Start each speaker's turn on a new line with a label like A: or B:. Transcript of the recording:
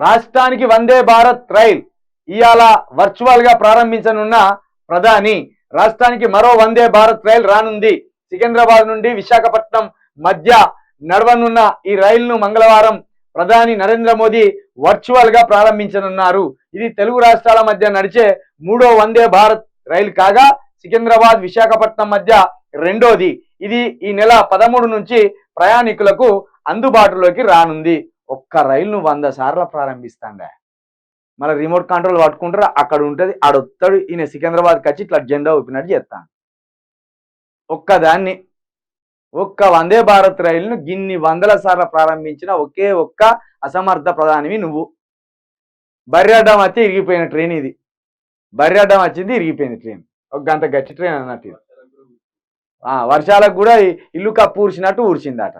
A: రాష్ట్రానికి వందే భారత్ రైల్ ఇవాళ వర్చువల్ గా ప్రారంభించనున్న ప్రధాని రాష్ట్రానికి మరో వందే భారత్ రైల్ రానుంది. సికింద్రాబాద్ నుండి విశాఖపట్నం మధ్య నడవనున్న ఈ రైలును మంగళవారం ప్రధాని నరేంద్ర మోదీ వర్చువల్ గా ప్రారంభించనున్నారు. ఇది తెలుగు రాష్ట్రాల మధ్య నడిచే మూడో వందే భారత్ రైలు కాగా సికింద్రాబాద్ విశాఖపట్నం మధ్య రెండోది. ఇది ఈ నెల 13 నుంచి ప్రయాణికులకు అందుబాటులోకి రానుంది. ఒక్క రైలును 100 సార్లు ప్రారంభిస్తాండే. మళ్ళీ రిమోట్ కంట్రోల్ పట్టుకుంటారు, అక్కడ ఉంటుంది, ఆడొస్తాడు, ఈయన సికింద్రాబాద్కి వచ్చి ఇట్లా జెండా ఊపినట్టు చేస్తాను. ఒక్క వందే భారత్ రైలును గిన్ని 100 సార్లు ప్రారంభించిన ఒకే ఒక్క అసమర్థ ప్రధానివి నువ్వు. బర్రెడ్డం వచ్చి ఇరిగిపోయిన ట్రైన్ ఇది. బర్రెడ్డం వచ్చింది, ఇరిగిపోయింది ట్రైన్. ఒక గంట గట్టి ట్రైన్ అన్నట్టు. వర్షాలకు కూడా ఇల్లు కప్పు ఊర్చినట్టు ఊర్చిందట.